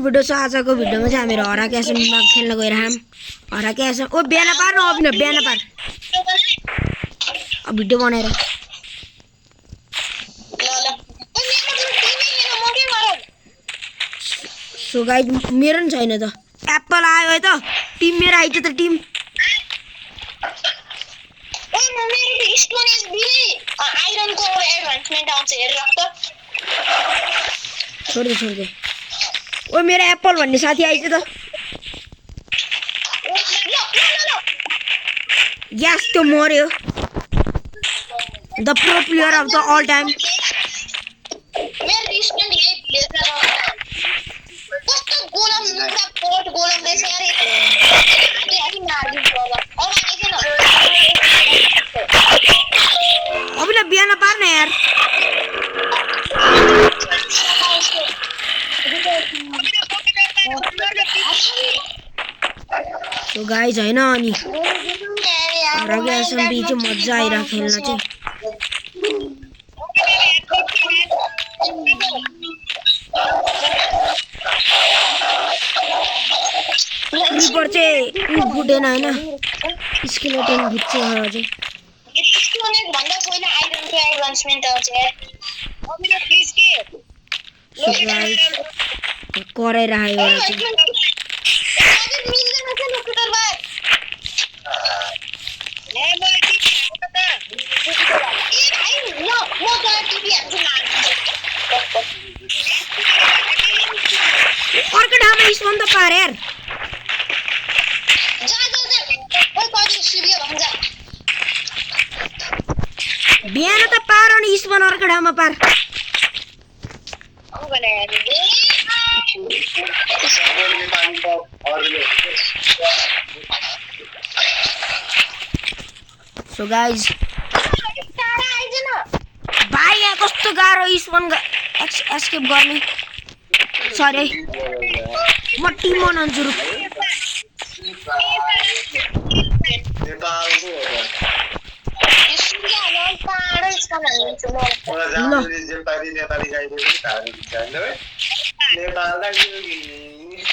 Video छ आजको भिडियोमा चाहिँ हामीहरु हरा क्यासमा खेल्न गइराम हरा क्यास ओ बिहान पार न अभिन बिहान पार अब भिडियो बनाएर सो गाइस मेरो नि छैन त एप्पल आयो है त टिम मेरो आइछ त टिम ओ मेरो स्टोन इज बिले आइरन को एडभान्समेन्ट आउँछ हेर त छोड दे ओ मेरो एप्पल भन्ने साथी आइछ त यस त्यो मर्यो the pro player of the all time मेरो स्टोन यही भिलेज कस्तो गोलम नुरा पोट गोलम रहेछ यार आदि मार्दिन्छ होला अब आइदैन अभिला बिहान पार्न यार सो गाइस हैन अनि रगे एसएमबी चाहिँ मजा आइरा खेल्न चाहिँ क्रिपर चाहिँ फुटेन हैन स्केलेटन भुट्छ अझै स्टोन भन्दा पहिला आइरनको एडभान्समेन्ट आउँछ यार अभिले प्लिज के सो गाइस कराइरायो एउटा चाहिँ मिल्दैन के लोकेटर भाइ ए मलाई टिपी हाल्नु त ए भाइ म तलाई टिपी हाल्छु अर्को ठाउँमा स्पोन त पार यार जा ओइ कति सिरियो भन्छ बिहान त पार अनि स्पोन अर्को ठाउँमा पार अब भने सो गाइस तारा आइजन भाइ यहाँ कस्तो गाह्रो स्पोन एस्केप गर्ने सरी म टिम बनाउँछु रु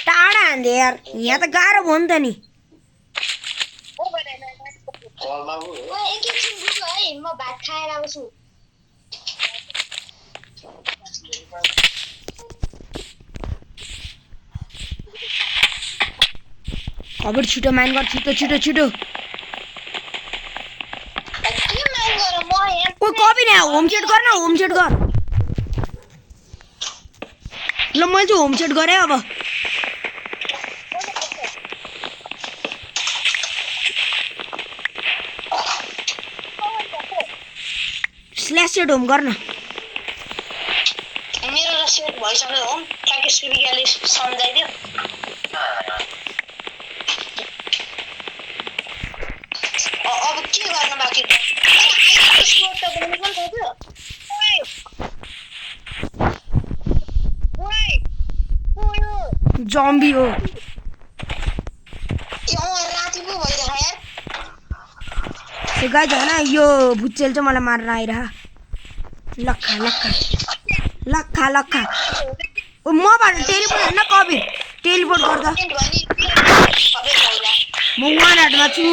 टाढा हान्दे यार यहाँ त गाह्रो भयो नि त नि एकैछिन रुक है म भात खाएर आउँछु अब छिटो माइन गर छिटो के माइन गर म यहाँ ओ कपी न होम सेट गर न होम सेट गर ल मैले चाहिँ होम सेट गरे अब स्ल्यास सेट होम गर्न मेरो र सेट भइसक्यो होम ट्याके सूर्यले सम्झाइदियो अब के गर्न बाँकी त स्पोर्ट त बन्नु पनि थियो जम्बी हो राति पो भइरह यार सो गाइस हैन यो भुच्चेल चाहिँ मलाई मार्न आइरह लक्खा ओ म भने टेलिपोर्ट हैन कबी टेलिपोर्ट गर्दा म वान हार्टमा छु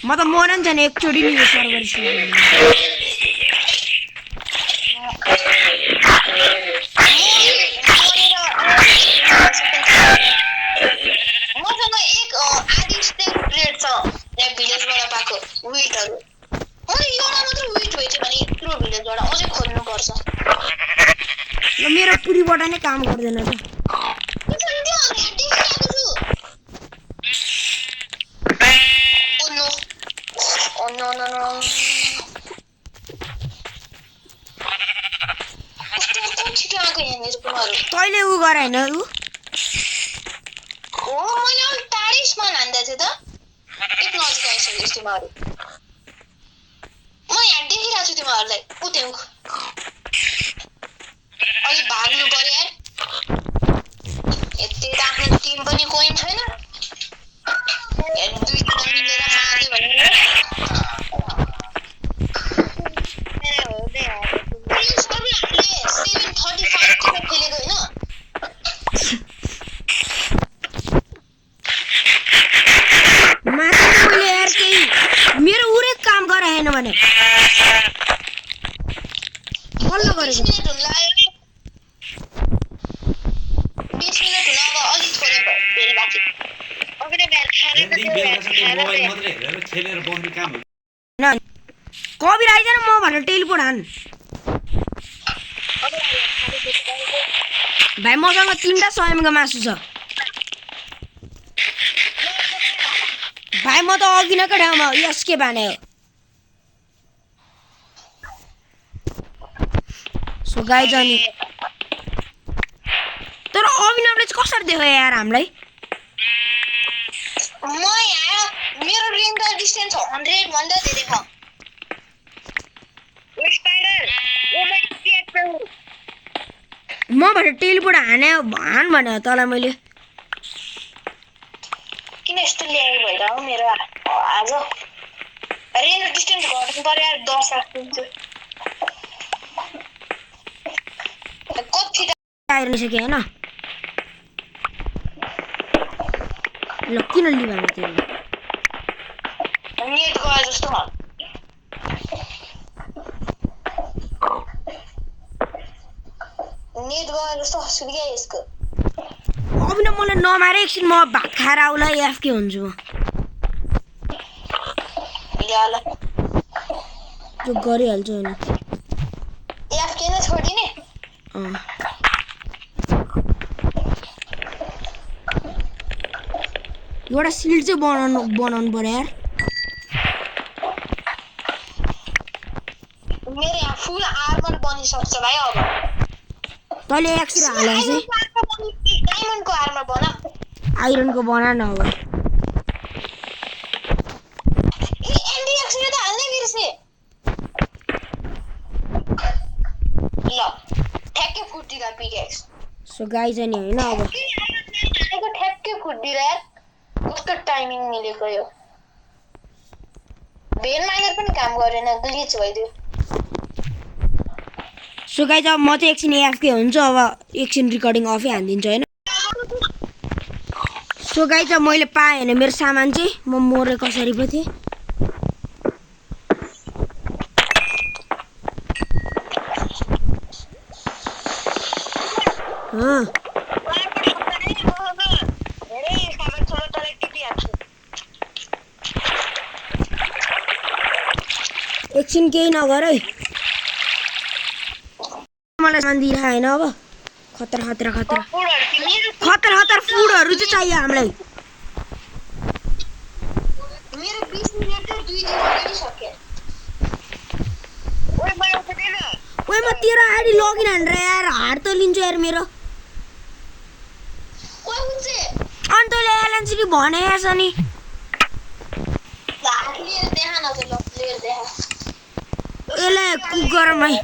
म त मरन छैन एकचोटि नि यो सर्भर मसँग एक आधी स्टेक ब्रेड छ यहाँ भिलेजबाट पाएको विटहरू अनि एउटा मात्र विट भएछ भने यत्रो भिलेजबाट अझै खोज्नुपर्छ ल मेरो पुरीबाट नै काम गर्दैन त तैँले उ गर हैन उ हो मैले अलिक टाढै स्मान हान्दै थिएँ त एक नजिक आइसकेको तिमीहरू म यहाँ देखिरहेको छु तिमीहरूलाई उत्यौँ अलिक भाग्नु पर्यो यार यति आफ्नो टिम पनि कोही छैन दुईजना मिलेर मार्यो भने बल्ल 20 गरेको मिनेट हुन लाग्यो नि 20 मिनेट हुन अब अलि थोरै बेल बाँकी अघिल्लो बिहान खाना त हेर्दै बेलुका चाहिँ त्यो मोबाइल मात्रै हेरेर खेलेर बस्ने काम हो। होइन कबिर आइज म भनेर टेलिपोर्ट हान भाइ मसँग 3टा स्वयंको मासु छ भाइ म त अघि नकै ठाउँमा यसके बाने हो सो गाइज अनि तर अभिनवले चाहिँ कसरी देखायो यार हामीलाई म यहाँ मेरो रेन्ज र डिस्टेन्स 100 भन्दा धेरै छ म भनेर टेलिपोर्ट हान भने तँलाई मैले किन यस्तो ल्याग भइरहेको मेरो आज रेन्ज र डिस्टेन्स घटाउनु पर्यो यार 10 राखिदिन्छु कति आइरहनिसक्यो होइन ल किन लिभाएको त्यो नेट गयो जस्तो हो नेट गयो जस्तो सुविधा यसको अभिनव मलाई नमारे एकछिन म भात खाएर आउला एफके हुन्छु म ल त्यो गरिहाल्छु अनि एफके नै छोडिने एउटा सिल्ड चाहिँ बनाउनु पर्यो यार मेरो यहाँ फुल आर्मर बनिसक्छ भाइ अब तैँले एक्सरे हालेर चाहिँ डायमन्डको आर्मर बना आइरनको बना न अब एन्टी एक्सरे त हाल्नै बिर्से ल ठ्याक्कै फुटिदिँदा पिकेक्स सो गाइज अनि होइन अब ठ्याक्कै फुटिदिँदा यार कस्तो टाइमिङ मिलेको यो भेन माइनर पनि काम गरेन ग्लिच भइदियो सो गाइज अब म चाहिँ एकछिन एफके हुन्छु अब एकछिन रिकर्डिङ अफै हानिदिन्छु होइन सो गाइज अब मैले पाएँ होइन मेरो सामान चाहिँ म मरे कसरी पो थिएँ एकछिन केही नगर है मलाई सामान दिइरह होइन अब खतरा खतरा खतरा खतरा खतरा फुडहरू चाहिँ चाहियो हामीलाई मेरो 20 मिनेट त 2 दिन अगाडि सक्यो ओए म तेरो आइडी लगइन हानेर यार हार त लिन्छु यार मेरो कोही हुन्छ अनि तैँले एलएनसी भने छ नि लिएर देखा न त ल लिएर देखा यसलाई कुक गरौँ है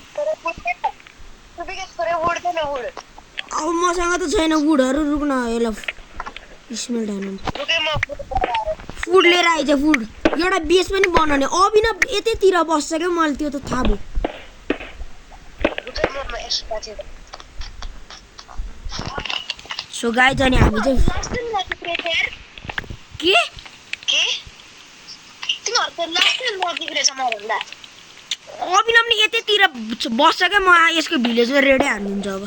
अब मसँग त छैन वुडहरू रुक्न यसलाई स्मेल हाल्नु फुड लिएर आइज फुड एउटा बेस पनि बनाउने अभिनव यतैतिर बस्छ क्या मलाई त्यो त थाहा भयो सो गाइज अनि हामी चाहिँ के अभिनव नि यतैतिर बस्छ क्या म यसको भिलेजमा रेडै हानिदिन्छु अब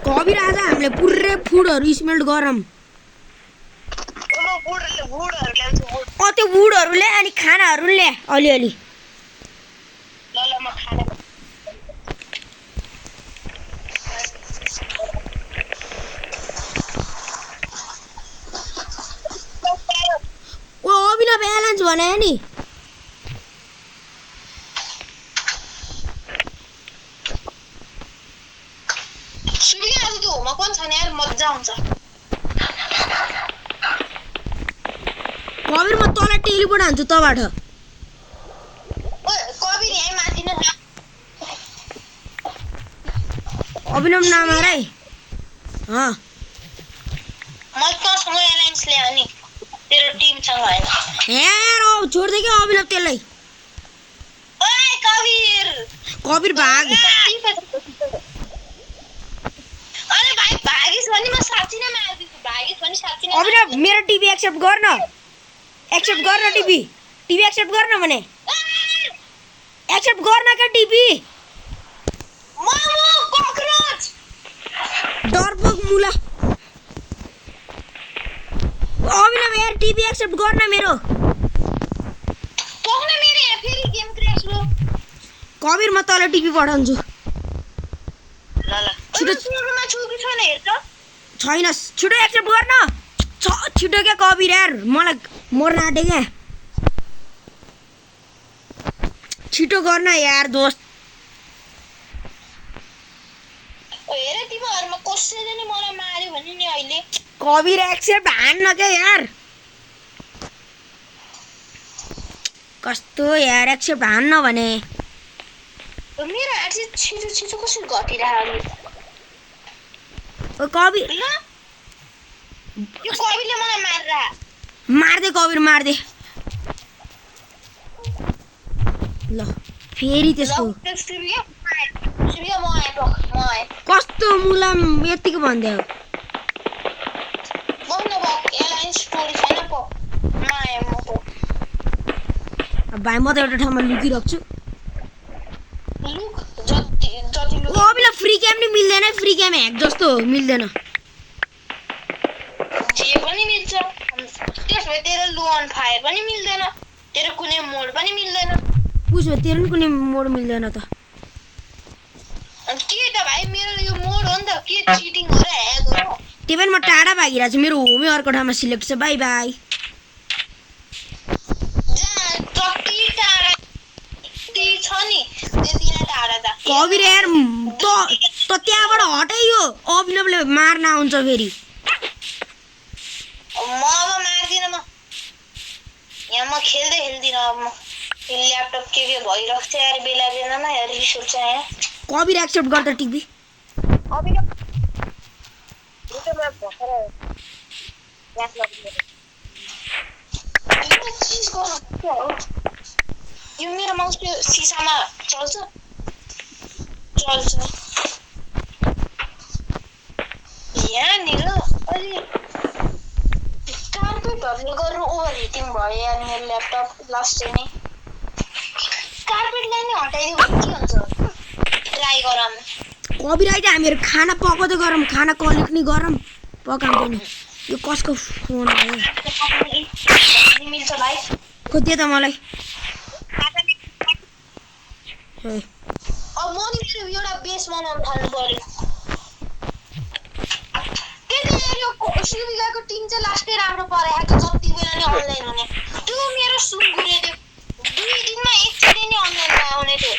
कबिर आज हामीले पुरै फुडहरू स्मेल्ट गरौँ त्यो वुडहरू ल्याए अनि खानाहरू ल्याए अलिअलि ओ अभिनव एलान्स भने नि सुविधा आज त्यो होमवर्क पनि छैन यार मजा आउँछ कबिर म तँलाई टेलिपोर्ट हान्छु तँबाट कबिर यहीँ माथि नै छ अभिनव नमार है म तँसँग एलायन्स ल्याएँ नि तेरो टिमसँग होइन यार अब छोड्दै क्या अभिनव त्यसलाई ओए कबिर कबिर भाग हामी साथी अभिनव मेरो टिभी एक्सेप्ट गर्न टिभी एक्सेप्ट गर्न भने एक्सेप्ट गर्न क्या टिभी मामु ककरोच डरपोक मुला अभिनव यार टिभी एक्सेप्ट गर्न मेरो पक्न मेरो फेरि गेम क्र्यास भयो कबिर म तल टिभी पठाउँछु ल छिटो सुरुमा छु कि छैन हेर्छ छैन छिटो एक्सेप्ट गर्न छिटो क्या कबिर यार मलाई मर्न आँटे क्या छिटो गर्न यार दोस्त हेर तिमीहरुमा कसैले नि मलाई मार्यो भने नि अहिले कबिर एक्सेप्ट हान्न क्या यार कस्तो यार एक्सेप्ट हान्न भने मेरो हात चाहिँ छिटो छिटो कसरी घटिरहेको ओ कबिर ल यो कविले मलाई मार्रा मार्दे कबिर मार्दे ल फेरि त्यसको सूर्य म आए कस्तो मुलाम यतिको भन्दै हो बस्नु भयो एलाइन स्टोरी छैन पो माए म पो भाइ म त एउटा ठाउँमा लुकिरहेको छु लुक जति लुक कबिरलाई फ्री गेम नि मिल्दैन फ्री गेम ह्याक जस्तो मिल्दैन जे पनि मिल्छ त्यसो भए तेरो लो अन फायर पनि मिल्दैन तेरो कुनै मोड पनि मिल्दैन उसो तेरो नि कुनै मोड मिल्दैन त अनि के त भाइ मेरो यो मोड हो नि त के चिटिङ हो र ह्याक हो त्यही पनि म टाढा भागिरहेको छु मेरो होमै अर्को ठाउँमा सिलेक्ट छ बाई बाई जहाँ जति टाढा ती छ नि त्यति नै टाढा त कबिर यार त त्यहाँबाट हटाइ यो अभिनवले मार्न आउँछ फेरि म अब मार्दिनँ म यहाँ म खेल्दिनँ अब म ल्यापटप के भइरहेको थियो यार बेला बेलामा यार रिस उठ्छ यहाँ कबिर एक्सेप्ट गर्दा टिभी यो मेरो माउस त्यो सिसामा चल्छ यहाँनिर अलि कार्पेटहरूले गर्नु ओभर हिटिङ भयो यार मेरो ल्यापटप लास्ट चाहिँ नै कार्पेटलाई नै हटाइदियो भने के हुन्छ ट्राई गरौँ कबिर अहिले हामीहरू खाना पकाउँदै गरौँ खाना कलेक्ट नि गरौँ पकाउँदै नि यो कसको फोन आयो मिल्छ भाइ खोज्दै त मलाई अब म नि मेरो एउटा बेस बनाउन थाल्नु पर्यो त्यही त यो सुविधाको टिम चाहिँ लास्टै राम्रो परेको जति बेला नि अनलाइन हुने त्यो मेरो सुँगुरे त्यो 2 दिनमा एकचोटि नै अनलाइनमा आउने थियो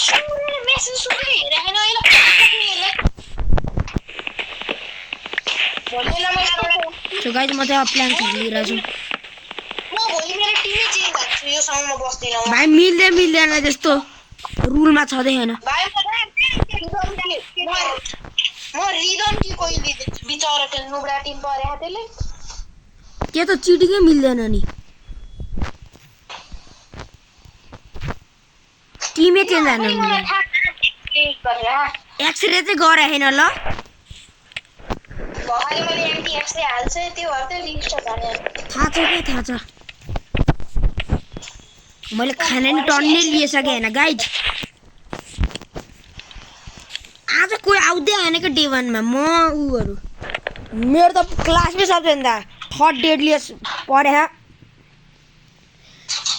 सुँगुरे मेसेज सुँगुरे हेरेको छैन अहिले सो गाइज म चाहिँ प्लान खेलिरहेको छु म भोलि मेरो टिमै चेन्ज गर्छु यो सँगमा बस्दिनँ भाइ मिल्दैन त्यस्तो रुलमा छँदै छैन भाइ म रिदम कि कोही बिचरा त्यो नुब्रा टिम परेको त्यसले त्यो त चिटिङै मिल्दैन नि टिमै चेन्ज हान्न मिल्दैन एक्सरे चाहिँ गरे छैन ल भरे मैले एमटीएक्स हाल्छ त्यो भएर चाहिँ रिस्टर जाने थाहा छ मैले खाना नि टन्नै लिइसकेँ होइन गाइज आज कोही आउँदै आएन क्या डे 1 मा म उहरू मेरो त क्लासमै सबैभन्दा थर्ड डेडलिएस्ट पढे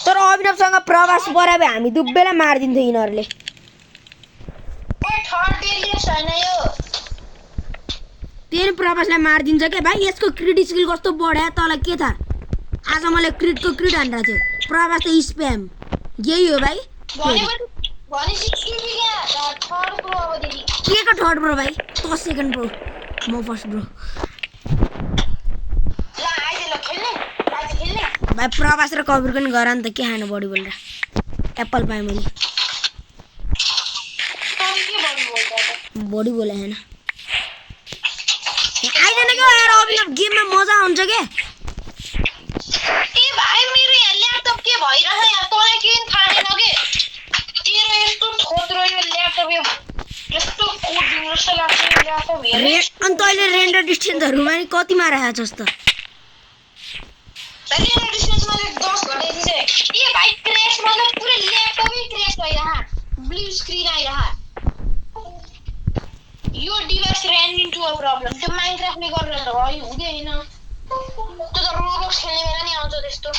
तर अभिनवसँग प्रवास पऱ्यो भए हामी दुब्बैलाई मारिदिन्थ्यो यिनीहरूले थर्ड डेडलिएस्ट हैन यो त्यही प्रवासलाई मारिदिन्छ क्या भाइ यसको क्रिट स्किल कस्तो बढ्यो तँलाई के थाहा आज मलाई क्रिटको क्रिट हानेको थियो प्रवास त स्प्याम यही हो भाइ के को थर्ड ब्रो भाइ त सेकेन्ड ब्रो म फर्स्ट ब्रो भाइ प्रवास र कबिर पनि गर नि त के खानु बडी बोल्दा एप्पल पाएँ मैले बडी बोले होइन आइदैन क्या यार अभिनव गेममा मजा आउँछ क्या ए भाइ मेरो यहाँ ल्यापटप के भइरहेछ यार तँलाई केही थाहा छैन के तेरो यस्तो थोत्रो यो ल्यापटप यो यस्तो कोड दिनु जस्तो लाग्छ आइरहेको हेरे अनि तैँले रेन्डर डिस्टेन्सहरूमा नि कतिमा राखेको छस् त रेन्डर डिस्टेन्समा 10 घटाइदिन्छ ए भाइ क्र्यास मतलब पुरै ल्यापटपै क्र्यास भइरहा ब्लू स्क्रिन आइरहा यो device ran into a problem त्यो माइनक्राफ्टले गरेर त भयो हुँदैन त्यो त रोबोक्स खेल्ने बेला नि आउँछ त्यस्तो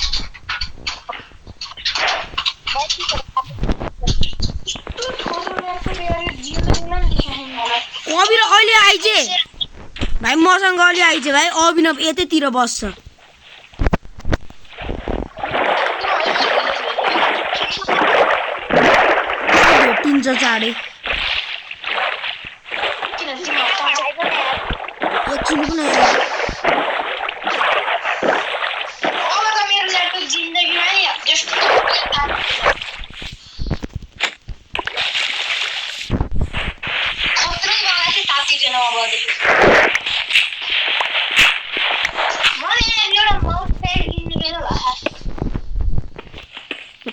अभिनव अहिले आइज भाइ मसँग अहिले आइज भाइ अभिनव यतैतिर बस्छ भेटिन्छ चाँडै एकछिन पनि आएन। अब त मेरो ल्यापटप जिन्दगीमा नि त्यस्तो खत्रै गरा चाहिँ तातिदैन अबदेखि मलाई एउटा माउस प्याड किन्ने बेला भयो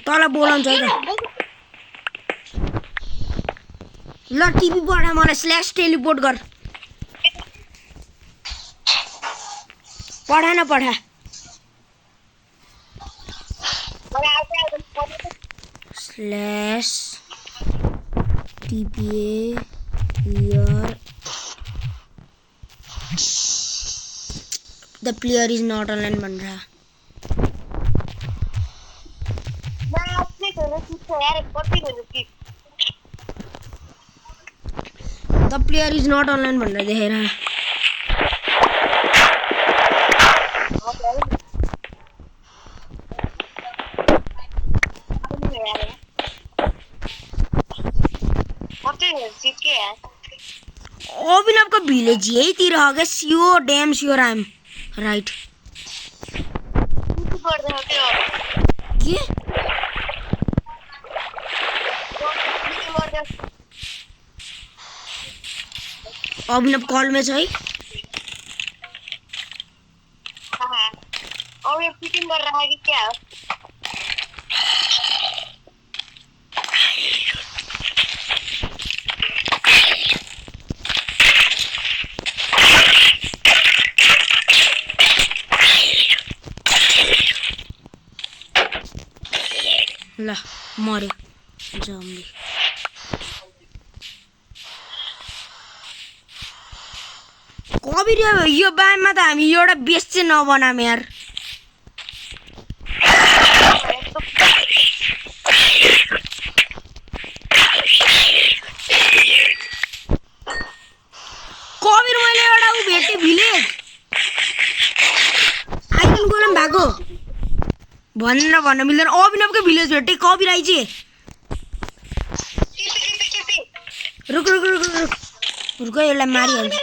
तँलाई बोलाउँछ है त ल टिभी पढा मलाई स्ल्यास टेलिपोर्ट गर पढा न पढा slash TP here the player is not online भन्छ the player is not online भनेर देखेर अभिनवको भिलेज यहीतिर हो क्या sure damn sure I'm right के अभिनव कलमै छ है फिटिङ गरेर राखेको कि क्या हो ल मर्यो जम्बी कबीर यो बाइममा त हामी एउटा बेस चाहिँ नबनाम यार कबीर मैले एउटा उ भेटेँ भिलेज आइकन गोलम भएको भनेर भन्न मिल्दैन अभिनवकै भिलेज भेटेँ कबीर आइज रुक रुक रुक रुक रुक यसलाई मारिहाल्छ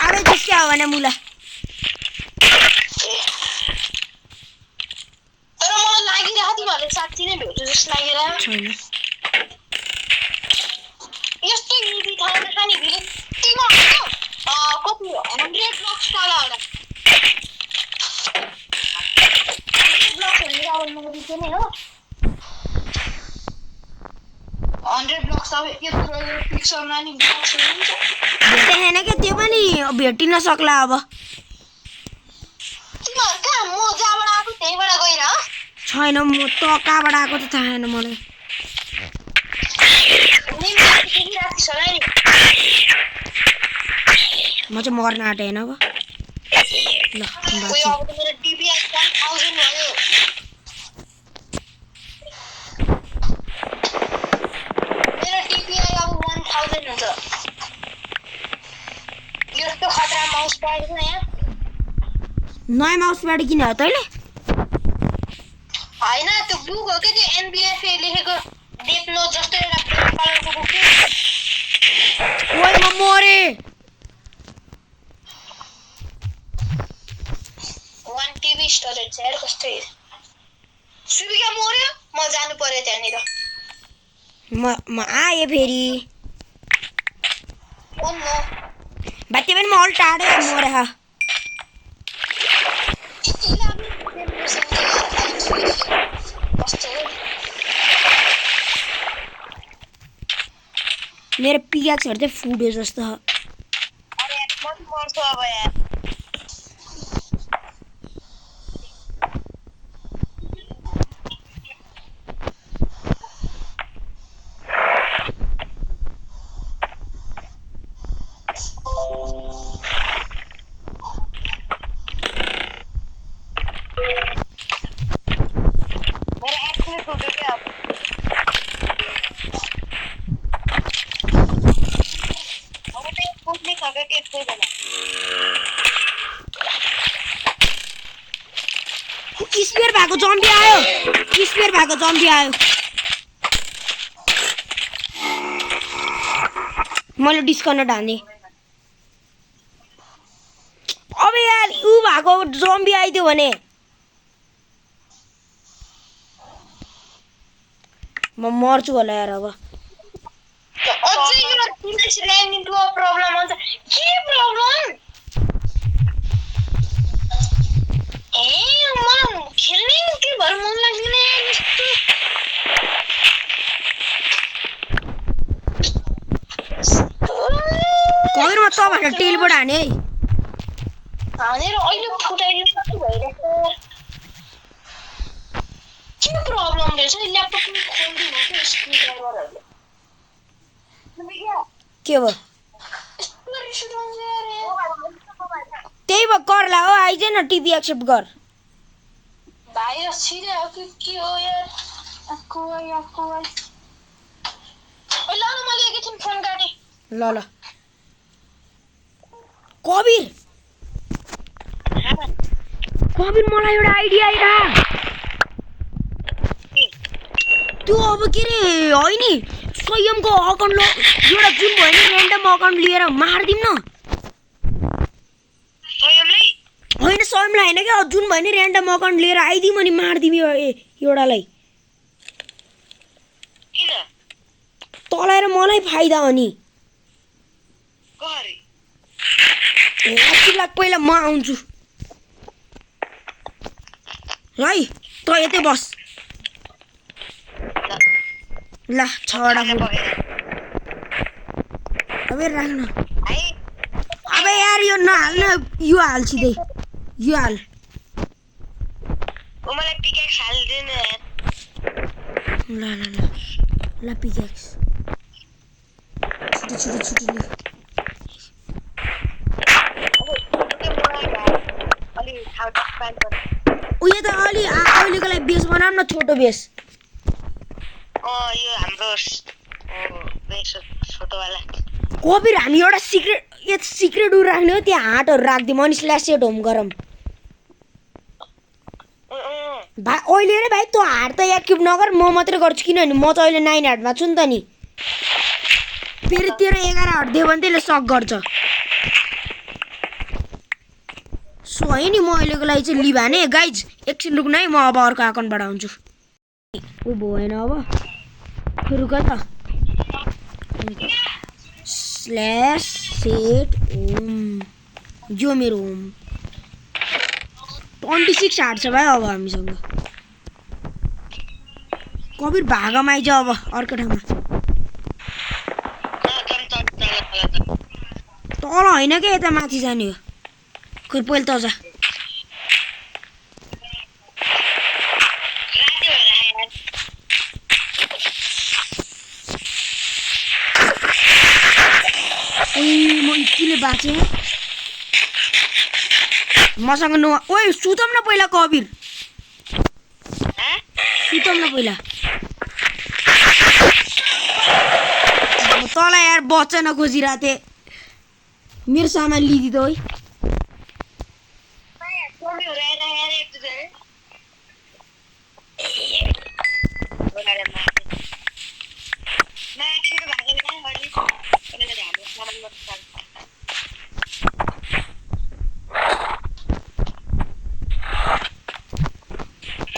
अरे त्यस्तै हो भने मुला तर मलाई लागिरहेको थियो भने साँच्ची नै भेट्छु जस्तो लागेर छैन यस्तो इजी ठाउँमा छ नि भिलेज तिम्रो कति 100 ब्लक्स टाढा होला 100 ब्लक्स हेरेर अब मलाई दिन्छ नि हो 100 ब्लक्स अब यत्रो पिक्सलमा नि ब्लक्स हुन्छ भेटे छैन क्या त्यो पनि भेटिन सक्ला अब तिमीहरू कहाँ म जहाँबाट आएको त्यहीबाट गएर छैन म त कहाँबाट आएको त थाहा छैन मलाई म चाहिँ मर्न आँटेँ होइन अब ल नयाँ माउस प्याड किन हो तैँले होइन त्यो बुक हो क्या त्यो एनबिएफए लेखेको डेथ नोट जस्तो एउटा कलरको बुक ओइ म मरे 1 टिभी स्टोरेज छ यार कस्तो सुबिका मर्यो म जानु पर्यो त्यहाँनिर म आएँ फेरि भाइ त्यो पनि म अल टाढै मरे बस्छ है। मेरो पिक्याक्सहरु चाहिँ फुट्यो जस्तो छ। अरे यार म पनि मर्छु अब यार। मेरो एक्चुअली टुट्यो क्या अब। अब त्यो फुट्ने खालको टेस्टै छैन। स्पेयर भएको जम्बी आयो। स्पेयर भएको जम्बी आयो। मैले डिस्कनेक्ट हाने। अब यार उ भएको जम्बी आइदियो भने म मर्छु होला यार अब। अझै यो Dinesh ran into a problem हुन्छ। के प्रब्लम? ए म खेल्नै के भएर मन लाग्दैन यार यस्तो। कहिरमा तपाईहरु टेलबाट हाने है। हानेर अहिले फुटाइदिनु जस्तो भइरहेको। के प्रब्लम रहेछ ल्यापटप पनि खोल्दिनु के स्क्रिन ड्राइभरहरुले। के भयो? यस्तो रिस उठाउँछ यार। त्यही भयो कर ला हो आइज न टिपी एक्सेप्ट गर। भाइरस छिर्यो के हो यार। आको ल न मैले एकैछिन फोन काटे। ल ल कबिर कबिर मलाई एउटा आइडिया आइरा। त्यो अब के रे होइन नि स्वयंको अकाउन्ट एउटा जुन भयो नि ऱ्यान्डम अकाउन्ट लिएर मार्दिम न। स्वयंलाई होइन स्वयंलाई होइन क्या जुन भयो नि ऱ्यान्डम अकाउन्ट लिएर आइदिउँ अनि मार्दिम एउटालाई। किन? तँलाई र मलाई फाइदा हो नि। गरे 80 लाख पहिला म आउँछु है त यतै बस। ल 6वटा फुल अबे राख्न। अबे यार यो नहाल्न यो हाल सिधै यो हाल। ओ मलाई पिकेक्स हाल्दिन यार। ल ल ल ल पिक्याक्स छिटो छिटो छिटो ले। अलि खाल्टा प्यान गर्नु। उयो त अलि अहिलेको लागि बेस बनाऊँ न छोटो बेस। यो हाम्रो बेस छोटोवाला। कबिर हामी एउटा सिक्रेट उ राख्ने हो त्यहाँ हाटहरू राखिदिउँ अनि स्ल्यासेट होम गरौँ। भाइ अहिले रे भाइ तँ हाट त एक्टिभ नगर म मात्रै गर्छु किनभने म त अहिले 9 हाटमा छु नि त नि। फेरि तेरो 11 हाट दियो भने त्यसले सक गर्छ। सो है नि म अहिलेको लागि चाहिँ लिभ हाने गाइज एकछिन रुक्नु है म अब अर्को अकाउन्टबाट आउँछु। ऊ भएन अब रुक त स्ल्यास सेट होम यो मेरो होम 26 हाट छ भाइ अब हामीसँग। कबिर भागमा आइज अब अर्को ठाउँमा। तल होइन क्या यता माथि जाने हो। खोइ पहिला त जा। म यतिले बाँचेँ मसँग ओइ सुतौँ न पहिला कबिर सुतौँ न पहिला। म तँलाई यार बच्चा नखोजिरहेको थिएँ मेरो सामान लिइदिँदो है।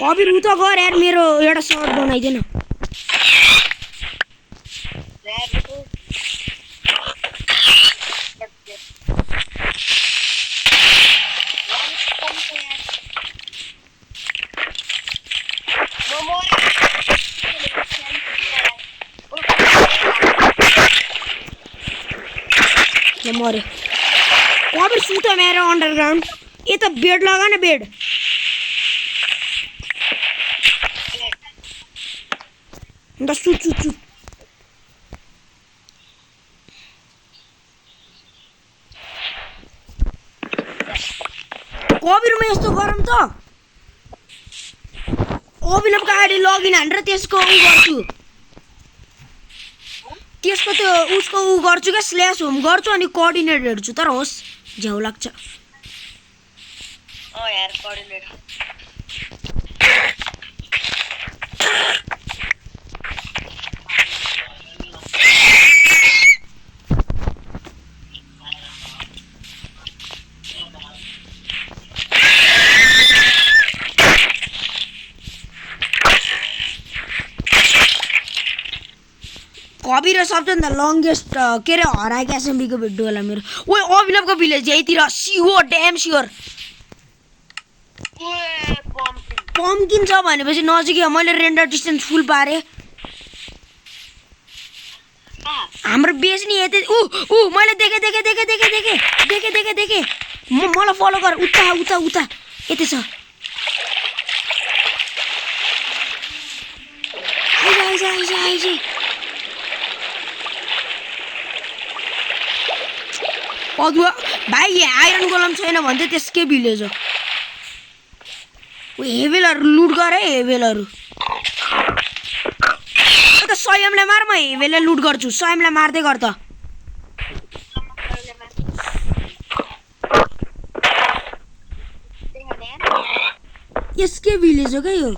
कबिर उ त गर यार मेरो एउटा सर्ट बनाइदेन। ल मर्यो कभी सुत मेरो अन्डरग्राउन्ड यता बेड लगा न बेड अन्त सुत सुत सुत कभिरमा यस्तो गरम त अभिनवको आइडी लगइन हानेर त्यसको उ गर्छु त्यसको त्यो उसको उ गर्छु क्या स्ल्यास होम गर्छु अनि कोअर्डिनेट हेर्छु तर होस् झ्याउ लाग्छ यार कोअर्डिनेट कभी र सबभन्दा लङ्गेस्ट के अरे हराएको एसएमबीको भिडियो होला मेरो ओ अभिनवको भिलेज यहीतिर सियोर ड्याम स्योर पम्किन छ भनेपछि नजिकै मैले रेन्डर डिस्टेन्स फुल पारेँ हाम्रो बेस नि यतै ऊ मैले देखेँ मलाई फलो गर उता यतै छ आइज अदुवा भाइ यहाँ आइरन गोलम छैन भन्थे त्यसकै भिलेज हो हेभेलहरू लुट गर है हेभेलहरू त स्वयंलाई मार म हेभेललाई लुट गर्छु स्वयंलाई मार्दै गर त यसकै भिलेज हो क्या यो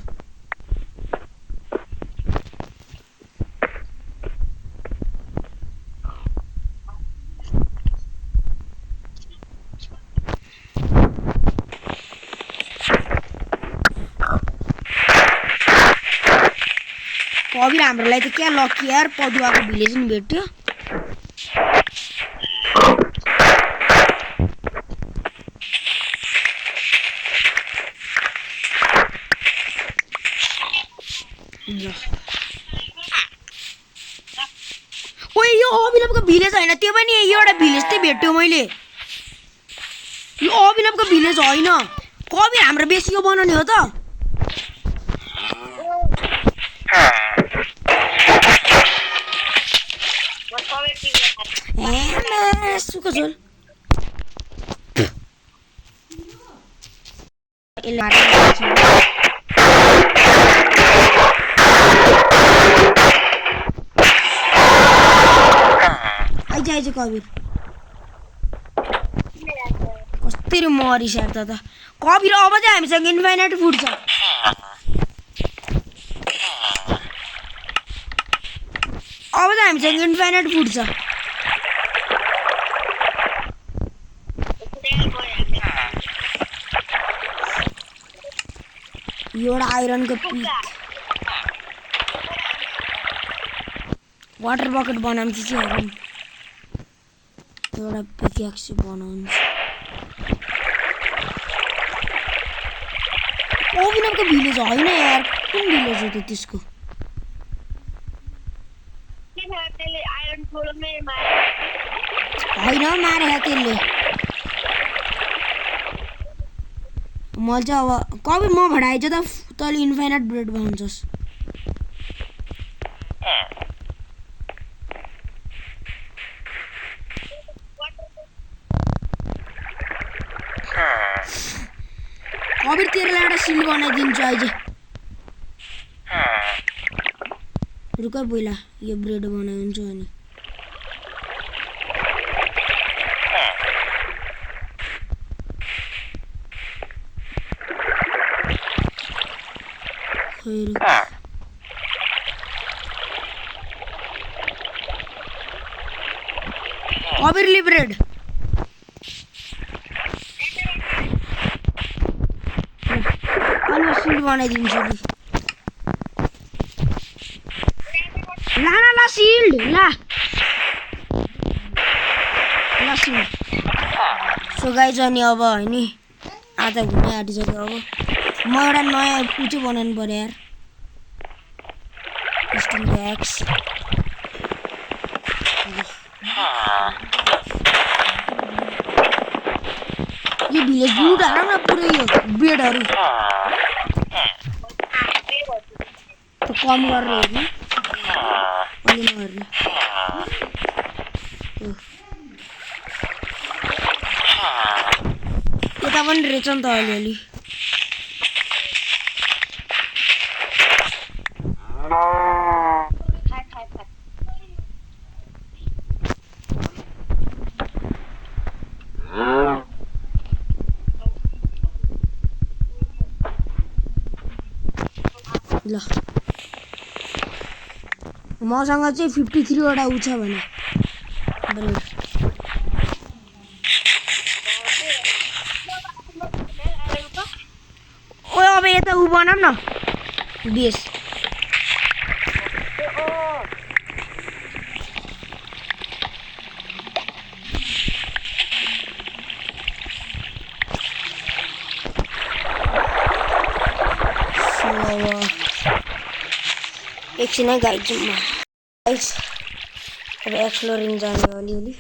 कभी हाम्रोलाई त क्या लकी यार पदुवाको भिलेज नि भेट्यो ओए यो अभिनवको भिलेज होइन त्यो पनि एउटा भिलेज चाहिँ भेट्यो मैले यो अभिनवको भिलेज होइन कभी हाम्रो बेसी यो बनाउने हो त सुको झोल आइज कबिर कसरी मरिस्याहार त कबिर अब चाहिँ हामीसँग इन्फाइनाइट फुड छ अब चाहिँ हामीसँग इन्फाइनाइट फुड छ एउटा आइरनको पिक वाटर बकेट बनाउँछु चाहिँ हेरौँ एउटा पिक्याक्स बनाउँछु अभिनवको भिलेज होइन यार कुन भिलेज हो त त्यसको होइन मारे त्यसले म चाहिँ अब कभी म भडाएछ त तैँले इन्फाइनाइट ब्रेड बनाउँछस् कभी तेरोलाई एउटा सिल बनाइदिन्छु अहिले रुक पहिला यो ब्रेड बनाइदिन्छु अनि कबिरली ब्रेड अनि सिल बनाइदिन्छु नि ला सिल्ड ला सिल्ड सो गाइज अनि अब होइन आधा घुम्ने आँटिसक्यो अब म एउटा नयाँ उ चाहिँ बनाउनु पर्यो यार स्टिल एक्स यो भिलेज लुट हारौँ न पुरै यो बेडहरू त कम गरेर हेर्ने अलि नहेर्ने यता पनि रहेछ नि त अलिअलि ल मसँग चाहिँ 53 वटा उ छ भने ब्रेड ओए अब यता उ बनाऊँ न बेस एकछिन गाइड जाउँ गाइस अब एक्सप्लोरिङ जाने अलिअलि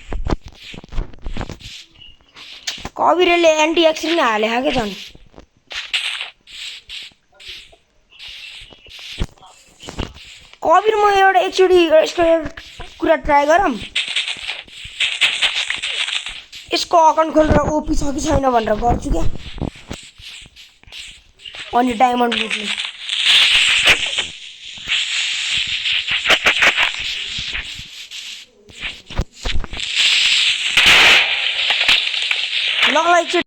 कविरले एन्टी एक्सिडेन्ट हाले के झन् कविर म एउटा एकचोटि यसको कुरा ट्राई गरौँ यसको अकाउन्ट खोलेर ओपी छ कि छैन भनेर गर्छु क्या अनि डायमन्ड लुट्ने ल एकचोटि